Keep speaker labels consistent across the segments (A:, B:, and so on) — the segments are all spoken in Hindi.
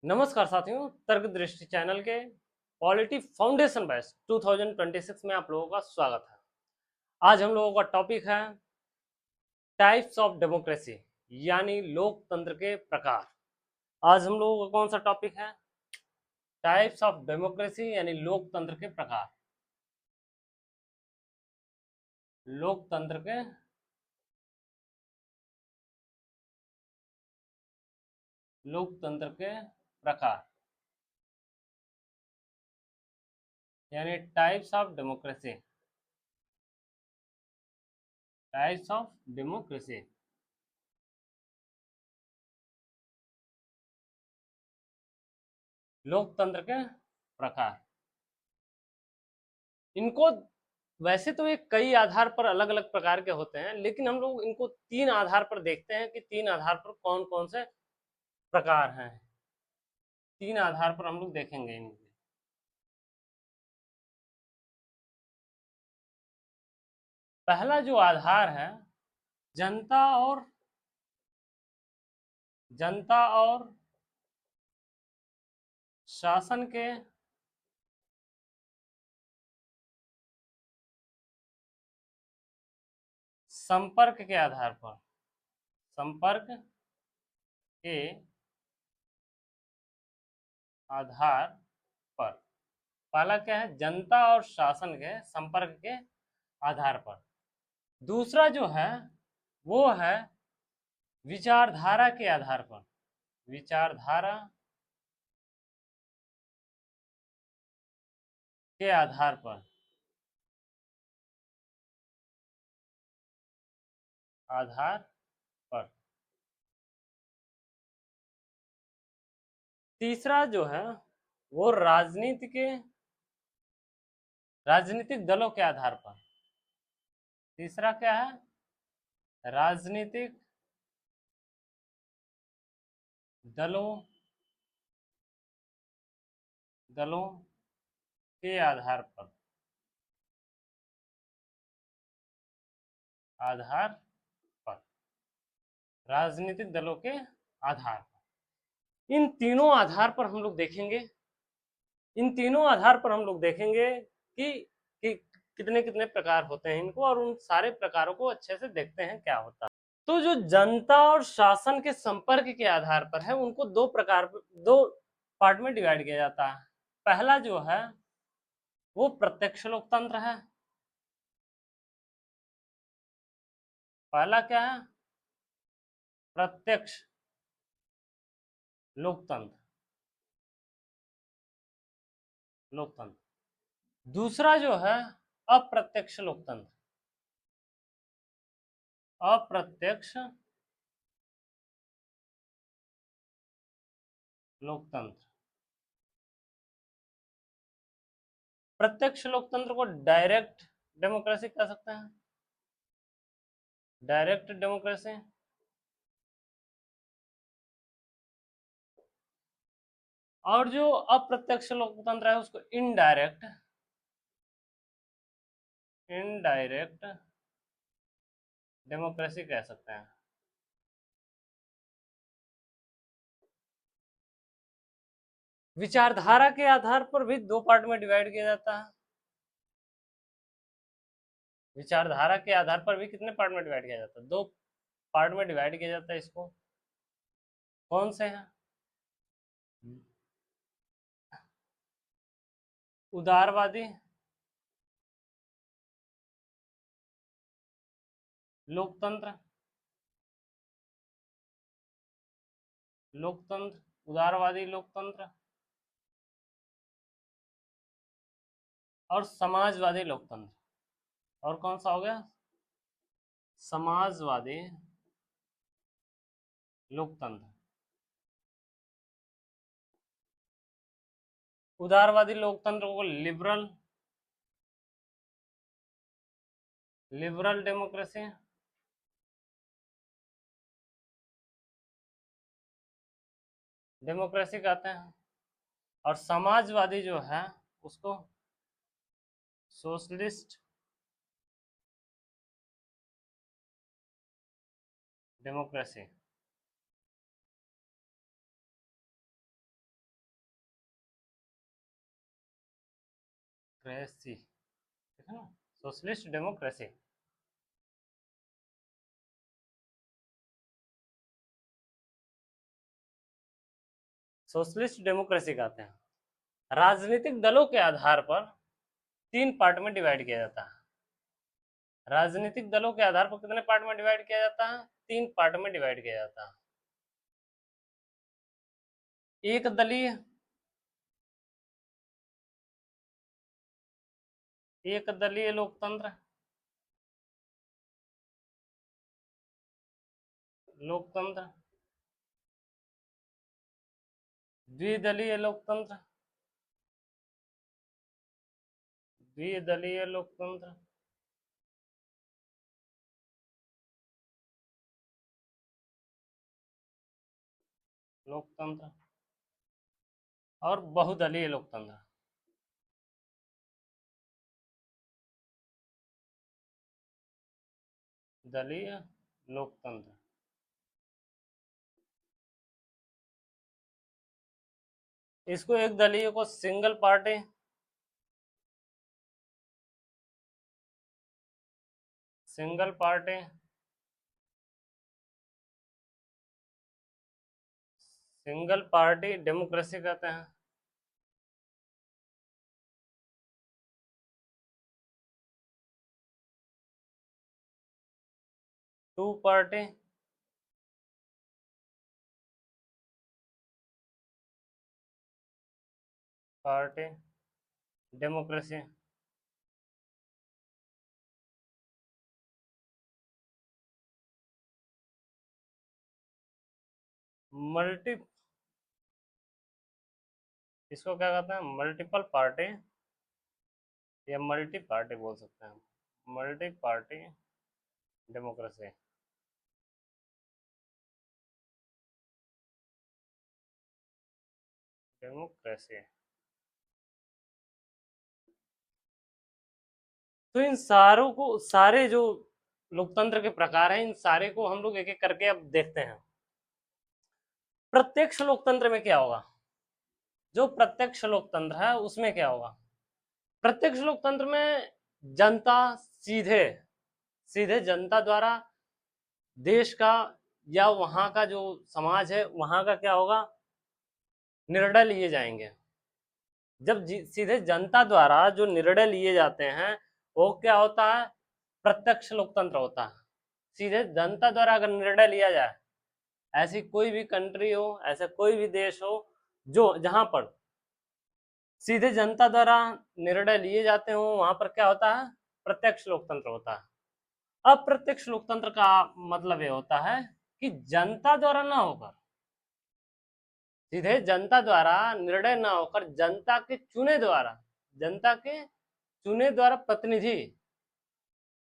A: नमस्कार साथियों, तर्क दृष्टि चैनल के पॉलिटी फाउंडेशन बैच 2026 में आप लोगों का स्वागत है। आज हम लोगों का टॉपिक है टाइप्स ऑफ डेमोक्रेसी, यानी लोकतंत्र के प्रकार। आज हम लोगों का कौन सा टॉपिक है? टाइप्स ऑफ डेमोक्रेसी यानी लोकतंत्र के प्रकार। लोकतंत्र के प्रकार यानी types of democracy. Types of democracy लोकतंत्र के प्रकार। इनको वैसे तो ये कई आधार पर अलग अलग प्रकार के होते हैं, लेकिन हम लोग इनको तीन आधार पर देखते हैं कि तीन आधार पर कौन कौन से प्रकार हैं। तीन आधार पर हम लोग देखेंगे इनके। पहला जो आधार है, जनता और शासन के संपर्क के आधार पर। संपर्क के आधार पर पहला क्या है? जनता और शासन के संपर्क के आधार पर। दूसरा जो है वो है विचारधारा के आधार पर। विचारधारा के आधार पर। आधार पर। तीसरा जो है वो राजनीतिक दलों के आधार पर। तीसरा क्या है? राजनीतिक दलों दलों के आधार पर। आधार पर। राजनीतिक दलों के आधार पर। इन तीनों आधार पर हम लोग देखेंगे। इन तीनों आधार पर हम लोग देखेंगे कि कितने कितने प्रकार होते हैं इनको, और उन सारे प्रकारों को अच्छे से देखते हैं क्या होता है। तो जो जनता और शासन के संपर्क के आधार पर है, उनको दो पार्ट में डिवाइड किया जाता है। पहला जो है वो प्रत्यक्ष लोकतंत्र है। पहला क्या है? प्रत्यक्ष लोकतंत्र। दूसरा जो है अप्रत्यक्ष लोकतंत्र। अप्रत्यक्ष लोकतंत्र। प्रत्यक्ष लोकतंत्र को डायरेक्ट डेमोक्रेसी कह सकते हैं। Direct democracy. और जो अप्रत्यक्ष लोकतंत्र है उसको इनडायरेक्ट डेमोक्रेसी कह सकते हैं। विचारधारा के आधार पर भी दो पार्ट में डिवाइड किया जाता है। विचारधारा के आधार पर भी कितने पार्ट में डिवाइड किया जाता है? दो पार्ट में डिवाइड किया जाता है इसको। कौन से हैं? उदारवादी लोकतंत्र। उदारवादी लोकतंत्र और समाजवादी लोकतंत्र। और कौन सा हो गया? समाजवादी लोकतंत्र। उदारवादी लोकतंत्र को लिबरल डेमोक्रेसी कहते हैं। और समाजवादी जो है उसको सोशलिस्ट डेमोक्रेसी। डेमोक्रेसी, ठीक है ना, सोशलिस्ट डेमोक्रेसी। सोशलिस्ट डेमोक्रेसी कहते हैं। राजनीतिक दलों के आधार पर 3 पार्ट में डिवाइड किया जाता है। राजनीतिक दलों के आधार पर कितने पार्ट में डिवाइड किया जाता है? 3 पार्ट में डिवाइड किया जाता है। एक दलीय, एक दलीय लोकतंत्र, लोकतंत्र, द्विदलीय लोकतंत्र, द्विदलीय लोकतंत्र, लोकतंत्र और बहुदलीय लोकतंत्र। दलीय लोकतंत्र, इसको एक दलीय को single party, single party, single party democracy कहते हैं। Two party, party democracy. Multi, इसको क्या कहते हैं? मल्टीपल पार्टी या मल्टी पार्टी बोल सकते हैं, मल्टी पार्टी डेमोक्रेसी। डेमोक्रेसी। तो इन सारों को, सारे जो लोकतंत्र के प्रकार हैं, इन सारे को हम लोग एक एक करके अब देखते हैं। प्रत्यक्ष लोकतंत्र में क्या होगा? जो प्रत्यक्ष लोकतंत्र है उसमें क्या होगा? प्रत्यक्ष लोकतंत्र में जनता सीधे सीधे जनता द्वारा देश का या वहां का जो समाज है वहां का क्या होगा, निर्णय लिए जाएंगे। जब सीधे जनता द्वारा जो निर्णय लिए जाते हैं वो क्या होता है? प्रत्यक्ष लोकतंत्र होता है। सीधे जनता द्वारा अगर निर्णय लिया जाए, ऐसी कोई भी कंट्री हो, ऐसा कोई भी देश हो जो जहां पर सीधे जनता द्वारा निर्णय लिए जाते हो, वहां पर क्या होता है? प्रत्यक्ष लोकतंत्र होता है। अप्रत्यक्ष लोकतंत्र का मतलब ये होता है कि जनता द्वारा ना होकर, सीधे जनता द्वारा निर्णय ना होकर जनता के चुने द्वारा, जनता के चुने द्वारा प्रतिनिधि,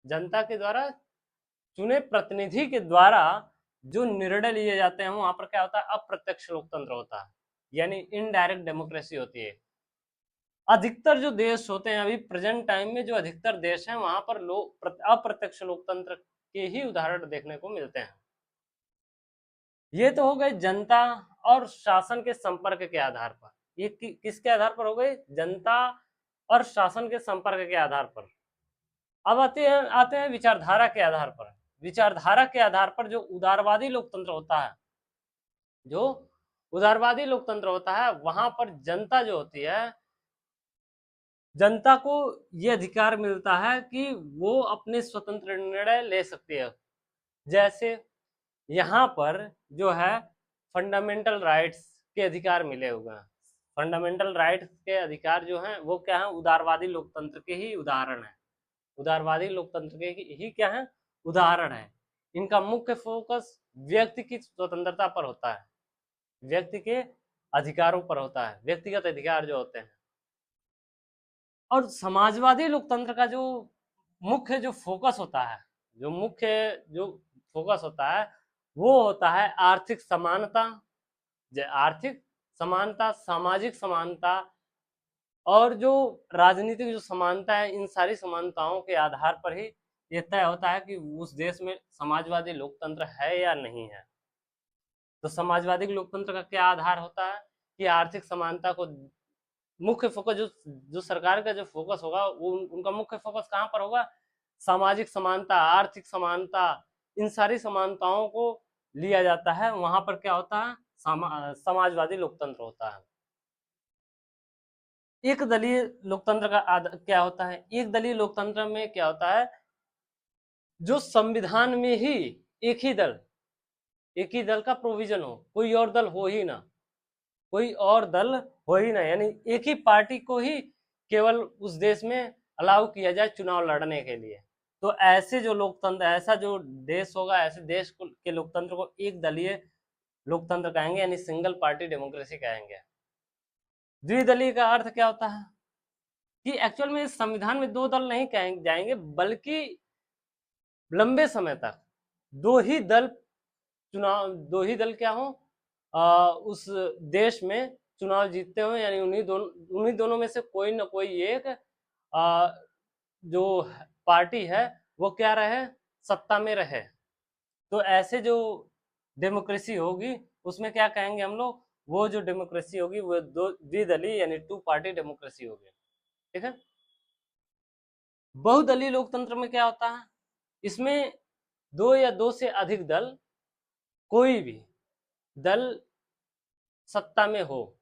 A: जनता के द्वारा चुने प्रतिनिधि के द्वारा जो निर्णय लिए जाते हैं वहां पर क्या होता है? अप्रत्यक्ष लोकतंत्र होता है, यानी इनडायरेक्ट डेमोक्रेसी होती है। अधिकतर जो देश होते हैं अभी प्रेजेंट टाइम में, जो अधिकतर देश हैं वहां पर लोग अप्रत्यक्ष लोकतंत्र के ही उदाहरण देखने को मिलते हैं। ये तो हो गए जनता और शासन के संपर्क के आधार पर। ये किसके आधार पर हो गए? जनता और शासन के संपर्क के आधार पर। अब आते हैं विचारधारा के आधार पर। विचारधारा के आधार पर जो उदारवादी लोकतंत्र होता है, जो उदारवादी लोकतंत्र होता है वहां पर जनता जो होती है, जनता को ये अधिकार मिलता है कि वो अपने स्वतंत्र निर्णय ले सकती है। जैसे यहाँ पर जो है फंडामेंटल राइट्स के अधिकार मिले हुए हैं। फंडामेंटल राइट्स के अधिकार जो हैं वो क्या है? उदारवादी लोकतंत्र के ही उदाहरण है। उदारवादी लोकतंत्र के ही क्या है? उदाहरण है। इनका मुख्य फोकस व्यक्ति की स्वतंत्रता पर होता है, व्यक्ति के अधिकारों पर होता है, व्यक्तिगत अधिकार जो होते हैं। और समाजवादी लोकतंत्र का जो मुख्य जो फोकस होता है, जो मुख्य जो फोकस होता है वो होता है आर्थिक समानता, आर्थिक समानता, सामाजिक समानता और जो राजनीतिक जो समानता है। इन सारी समानताओं के आधार पर ही ये तय होता है कि उस देश में समाजवादी लोकतंत्र है या नहीं है। तो समाजवादी लोकतंत्र का क्या आधार होता है? कि आर्थिक समानता को मुख्य फोकस जो सरकार का जो फोकस होगा वो उनका मुख्य फोकस कहाँ पर होगा, सामाजिक समानता, आर्थिक समानता, इन सारी समानताओं को लिया जाता है। वहां पर क्या होता है, समाजवादी लोकतंत्र होता है। एक दलीय लोकतंत्र का क्या होता है, एक दलीय लोकतंत्र में क्या होता है, जो संविधान में ही एक ही दल, एक ही दल का प्रोविजन हो, कोई और दल हो ही ना, कोई और दल हो ही ना, यानी एक ही पार्टी को ही केवल उस देश में अलाउ किया जाए चुनाव लड़ने के लिए। तो ऐसे जो लोकतंत्र, ऐसा जो देश होगा, ऐसे देश के लोकतंत्र को एक दलीय लोकतंत्र कहेंगे, यानी सिंगल पार्टी डेमोक्रेसी कहेंगे। द्विदलीय का अर्थ क्या होता है कि एक्चुअल में इस संविधान में दो दल नहीं कहेंगे जाएंगे, बल्कि लंबे समय तक दो ही दल चुनाव, दो ही दल क्या हो, उस देश में चुनाव जीतते हो, यानी उन्हीं दोनों में से कोई ना कोई एक जो पार्टी है वो क्या रहे, सत्ता में रहे। तो ऐसे जो डेमोक्रेसी होगी उसमें क्या कहेंगे हम लोग, वो जो डेमोक्रेसी होगी वो दो द्विदलीय यानी टू पार्टी डेमोक्रेसी होगी। ठीक है। बहुदलीय लोकतंत्र में क्या होता है, इसमें दो या दो से अधिक दल, कोई भी दल सत्ता में हो,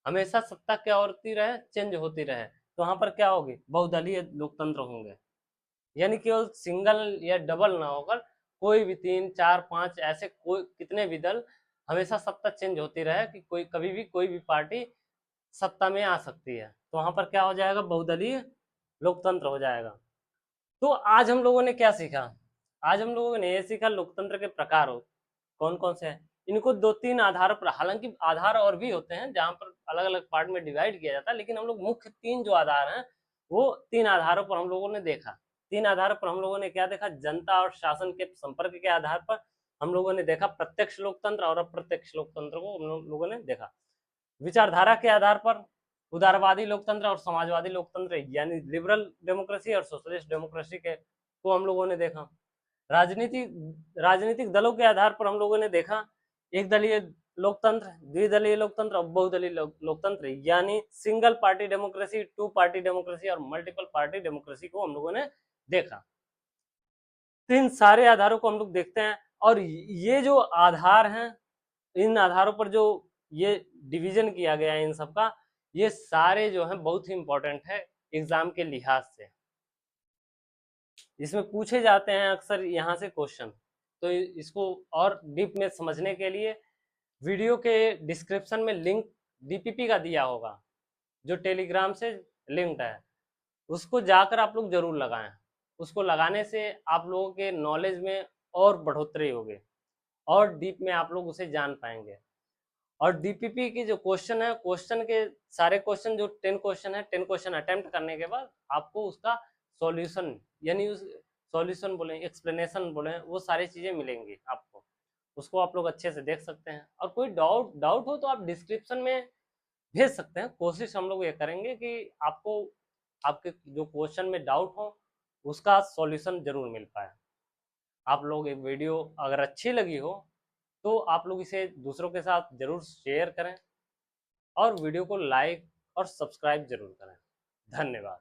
A: हमेशा सत्ता क्या होती रहे, चेंज होती रहे, तो वहां पर क्या होगी, बहुदलीय लोकतंत्र होंगे। यानी केवल सिंगल या डबल ना होकर कोई भी तीन चार पांच ऐसे कोई कितने भी दल, हमेशा सत्ता चेंज होती रहे कि कोई कभी भी कोई भी पार्टी सत्ता में आ सकती है, तो वहां पर क्या हो जाएगा, बहुदलीय लोकतंत्र हो जाएगा। तो आज हम लोगों ने क्या सीखा, आज हम लोगों ने ये सीखा लोकतंत्र के प्रकार हो कौन कौन से हैं। इनको दो तीन आधार पर, हालांकि आधार और भी होते हैं जहां पर अलग अलग पार्ट में डिवाइड किया जाता है, लेकिन हम लोग मुख्य तीन जो आधार हैं वो तीन आधारों पर हम लोगों ने देखा। तीन आधार पर हम लोगों ने क्या देखा, जनता और शासन के संपर्क के आधार पर हम लोगों ने देखा प्रत्यक्ष लोकतंत्र और अप्रत्यक्ष लोकतंत्र को हम लोगों ने देखा। विचारधारा के आधार पर उदारवादी लोकतंत्र और समाजवादी लोकतंत्र यानी लिबरल डेमोक्रेसी और सोशलिस्ट डेमोक्रेसी के को हम लोगों ने देखा। राजनीतिक दलों के आधार पर हम लोगों ने देखा एक दलीय लोकतंत्र, द्विदलीय लोकतंत्र और बहुदलीय लोकतंत्र, यानी single party democracy, two party democracy और मल्टीपल पार्टी डेमोक्रेसी को हम लोगों ने देखा। तो इन सारे आधारों को हम लोग देखते हैं, और ये जो आधार हैं, इन आधारों पर जो ये डिवीजन किया गया है इन सबका, ये सारे जो हैं बहुत ही इंपॉर्टेंट है एग्जाम के लिहाज से, इसमें पूछे जाते हैं अक्सर यहाँ से क्वेश्चन। तो इसको और डीप में समझने के लिए वीडियो के डिस्क्रिप्शन में लिंक डीपीपी का दिया होगा, जो टेलीग्राम से लिंक्ड है, उसको जाकर आप लोग जरूर लगाएं। उसको लगाने से आप लोगों के नॉलेज में और बढ़ोतरी होगी और डीप में आप लोग उसे जान पाएंगे। और डीपीपी की जो क्वेश्चन है, क्वेश्चन के सारे क्वेश्चन जो 10 क्वेश्चन है, 10 क्वेश्चन अटेम्प्ट करने के बाद आपको उसका सॉल्यूशन, यानी उस सॉल्यूशन बोले, एक्सप्लेनेशन बोले, वो सारी चीजें मिलेंगी आपको, उसको आप लोग अच्छे से देख सकते हैं। और कोई डाउट हो तो आप डिस्क्रिप्शन में भेज सकते हैं। कोशिश हम लोग ये करेंगे कि आपको आपके जो क्वेश्चन में डाउट हो उसका सॉल्यूशन जरूर मिल पाए। आप लोग एक वीडियो अगर अच्छी लगी हो तो आप लोग इसे दूसरों के साथ जरूर शेयर करें और वीडियो को लाइक और सब्सक्राइब जरूर करें। धन्यवाद।